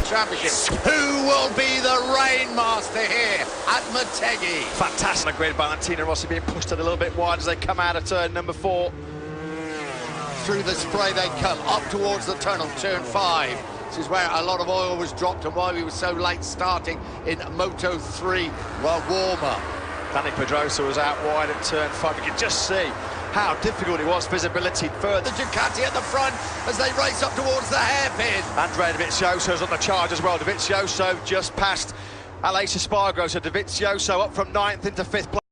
Championship. Who will be the rainmaster here at MotoGP? Fantastic on the grid. Valentino Rossi being pushed a little bit wide as they come out of turn number 4. Through the spray they come, up towards the tunnel, turn 5. This is where a lot of oil was dropped and why we were so late starting in Moto3 warm-up. Dani Pedrosa was out wide at turn 5. You can just see how difficult it was, visibility further. The Ducati at the front as they race up towards the hairpin. Andrea Dovizioso's on the charge as well. Dovizioso just past Aleix Espargaro, so Dovizioso up from 9th into 5th place.